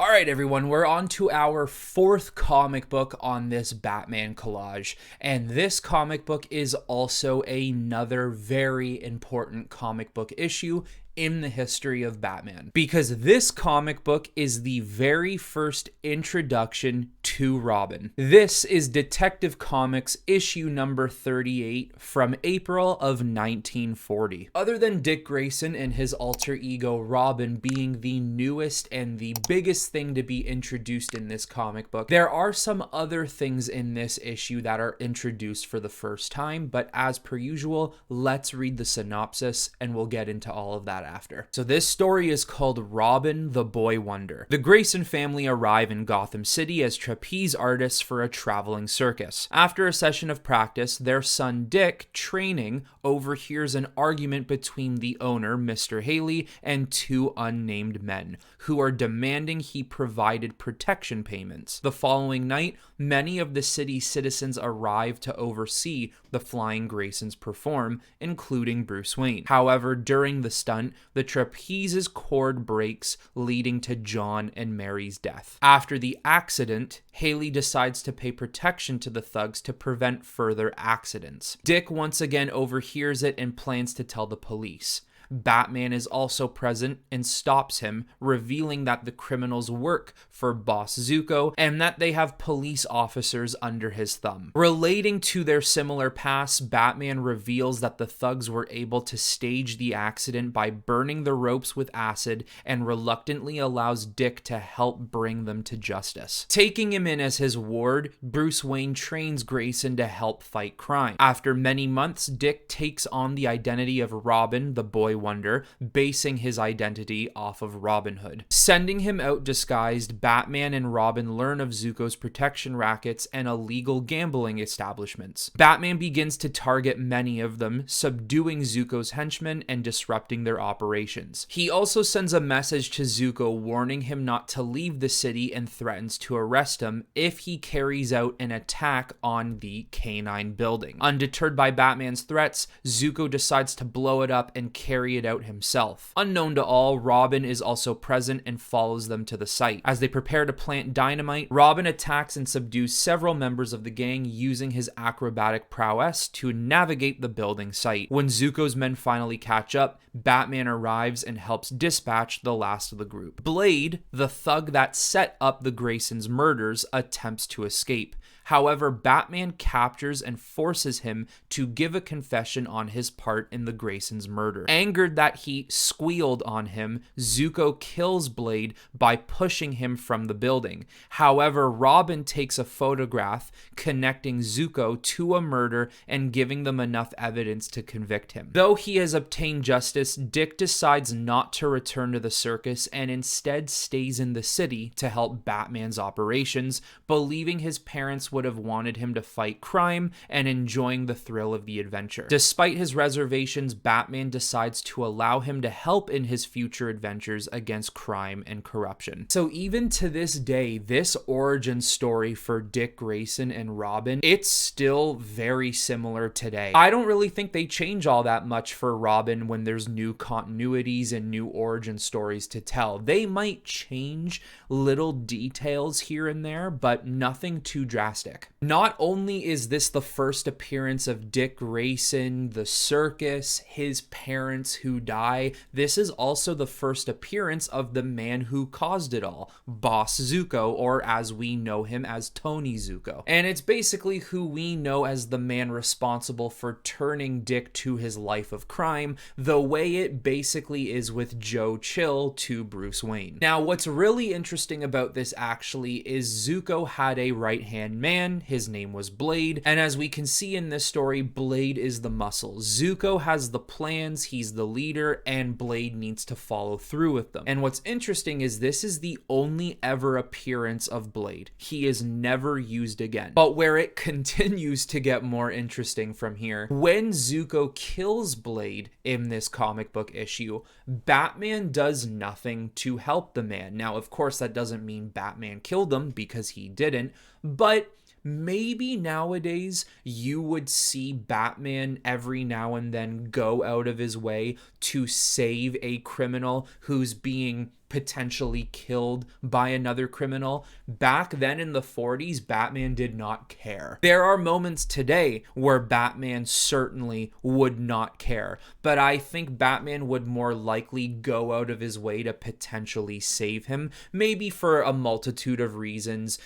Alright everyone, we're on to our fourth comic book on this Batman collage, and this comic book is also another very important comic book issue in the history of Batman, because this comic book is the very first introduction to Robin. This is Detective Comics issue number 38 from April of 1940. Other than Dick Grayson and his alter ego Robin being the newest and the biggest thing to be introduced in this comic book, there are some other things in this issue that are introduced for the first time, but as per usual, let's read the synopsis and we'll get into all of that after. So this story is called Robin the Boy Wonder. The Grayson family arrive in Gotham City as trapeze artists for a traveling circus. After a session of practice, their son Dick, training, overhears an argument between the owner, Mr. Haley, and two unnamed men, who are demanding he provided protection payments. The following night, many of the city's citizens arrive to oversee the Flying Graysons perform, including Bruce Wayne. However, during the stunt, the trapeze's cord breaks, leading to John and Mary's death. After the accident, Haley decides to pay protection to the thugs to prevent further accidents. Dick once again overhears it and plans to tell the police. Batman is also present and stops him, revealing that the criminals work for Boss Zuko and that they have police officers under his thumb. Relating to their similar pasts, Batman reveals that the thugs were able to stage the accident by burning the ropes with acid and reluctantly allows Dick to help bring them to justice. Taking him in as his ward, Bruce Wayne trains Grayson to help fight crime. After many months, Dick takes on the identity of Robin, the Boy Wonder, basing his identity off of Robin Hood. Sending him out disguised, Batman and Robin learn of Zuko's protection rackets and illegal gambling establishments. Batman begins to target many of them, subduing Zuko's henchmen and disrupting their operations. He also sends a message to Zuko warning him not to leave the city and threatens to arrest him if he carries out an attack on the K9 building. Undeterred by Batman's threats, Zuko decides to blow it up and carry it out himself. Unknown to all, Robin is also present and follows them to the site. As they prepare to plant dynamite, Robin attacks and subdues several members of the gang using his acrobatic prowess to navigate the building site. When Zuko's men finally catch up, Batman arrives and helps dispatch the last of the group. Blade, the thug that set up the Graysons' murders, attempts to escape. However, Batman captures and forces him to give a confession on his part in the Graysons' murder. Angered that he squealed on him, Zuko kills Blade by pushing him from the building. However, Robin takes a photograph connecting Zuko to a murder and giving them enough evidence to convict him. Though he has obtained justice, Dick decides not to return to the circus and instead stays in the city to help Batman's operations, believing his parents would have wanted him to fight crime and enjoying the thrill of the adventure. Despite his reservations, Batman decides to allow him to help in his future adventures against crime and corruption. So even to this day, this origin story for Dick Grayson and Robin, it's still very similar today. I don't really think they change all that much for Robin when there's new continuities and new origin stories to tell. They might change little details here and there, but nothing too drastic. Not only is this the first appearance of Dick Grayson, the circus, his parents who die, this is also the first appearance of the man who caused it all, Boss Zuko, or as we know him as Tony Zuko. And it's basically who we know as the man responsible for turning Dick to his life of crime, the way it basically is with Joe Chill to Bruce Wayne. Now, what's really interesting about this actually is Zuko had a right-hand man. His name was Blade, and as we can see in this story, Blade is the muscle. Zuko has the plans, he's the leader, and Blade needs to follow through with them. And what's interesting is this is the only ever appearance of Blade. He is never used again. But where it continues to get more interesting from here, when Zuko kills Blade in this comic book issue, Batman does nothing to help the man. Now, of course, that doesn't mean Batman killed him, because he didn't, but maybe nowadays you would see Batman every now and then go out of his way to save a criminal who's being potentially killed by another criminal. Back then in the 40s, Batman did not care. There are moments today where Batman certainly would not care, but I think Batman would more likely go out of his way to potentially save him, maybe for a multitude of reasons,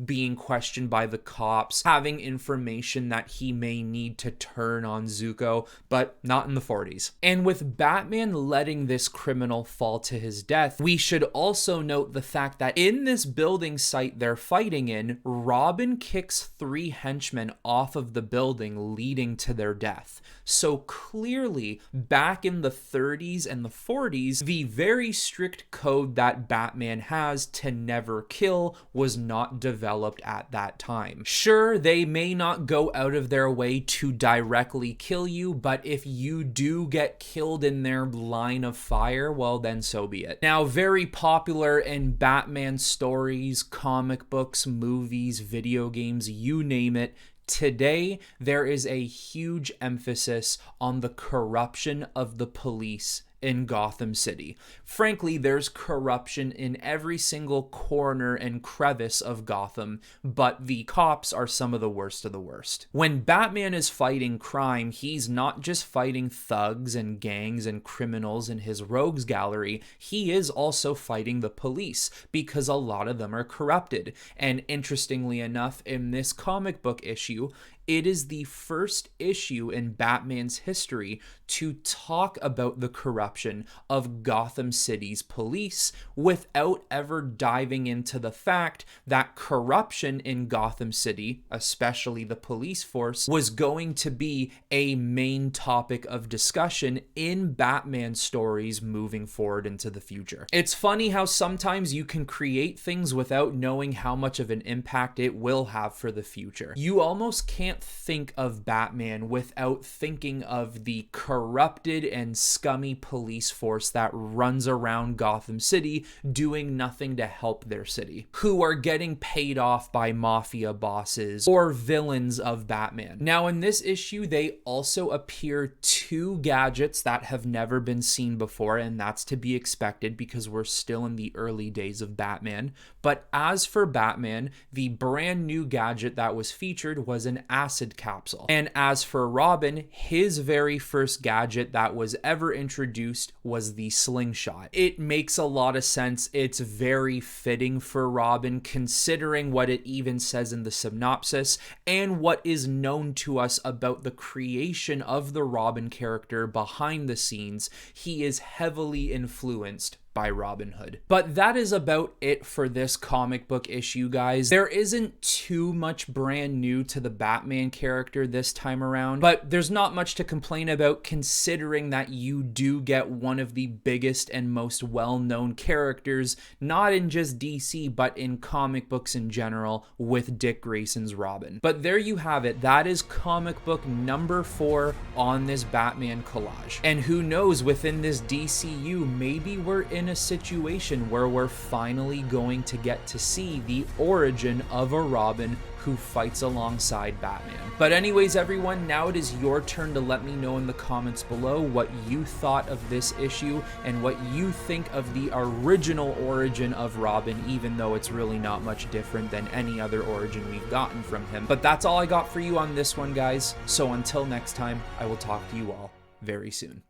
being questioned by the cops, having information that he may need to turn on Zuko, but not in the 40s. And with Batman letting this criminal fall to his death, we should also note the fact that in this building site they're fighting in, Robin kicks 3 henchmen off of the building, leading to their death. So clearly, back in the 30s and the 40s, the very strict code that Batman has to never kill was not developed at that time. Sure, they may not go out of their way to directly kill you, but if you do get killed in their line of fire, well, then so be it. Now, very popular in Batman stories, comic books, movies, video games, you name it. Today, there is a huge emphasis on the corruption of the police in Gotham City. Frankly, there's corruption in every single corner and crevice of Gotham, but the cops are some of the worst of the worst. When Batman is fighting crime, he's not just fighting thugs and gangs and criminals in his rogues gallery, he is also fighting the police, because a lot of them are corrupted. And interestingly enough, in this comic book issue, it is the first issue in Batman's history to talk about the corruption of Gotham City's police without ever diving into the fact that corruption in Gotham City, especially the police force, was going to be a main topic of discussion in Batman stories moving forward into the future. It's funny how sometimes you can create things without knowing how much of an impact it will have for the future. You almost can't think of Batman without thinking of the corrupted and scummy police force that runs around Gotham City doing nothing to help their city, who are getting paid off by mafia bosses or villains of Batman. Now, in this issue, they also appear 2 gadgets that have never been seen before, and that's to be expected because we're still in the early days of Batman. But as for Batman, the brand new gadget that was featured was an acid capsule. And as for Robin, his very first gadget that was ever introduced was the slingshot. It makes a lot of sense. It's very fitting for Robin, considering what it even says in the synopsis and what is known to us about the creation of the Robin character behind the scenes. He is heavily influenced by Robin Hood. But that is about it for this comic book issue, guys. There isn't too much brand new to the Batman character this time around, but there's not much to complain about considering that you do get one of the biggest and most well-known characters, not in just DC, but in comic books in general, with Dick Grayson's Robin. But there you have it. That is comic book number 4 on this Batman collage. And who knows, within this DCU, maybe we're in a situation where we're finally going to get to see the origin of a Robin who fights alongside Batman. But anyways, everyone, now it is your turn to let me know in the comments below what you thought of this issue and what you think of the original origin of Robin, even though it's really not much different than any other origin we've gotten from him. But that's all I got for you on this one, guys. So until next time, I will talk to you all very soon.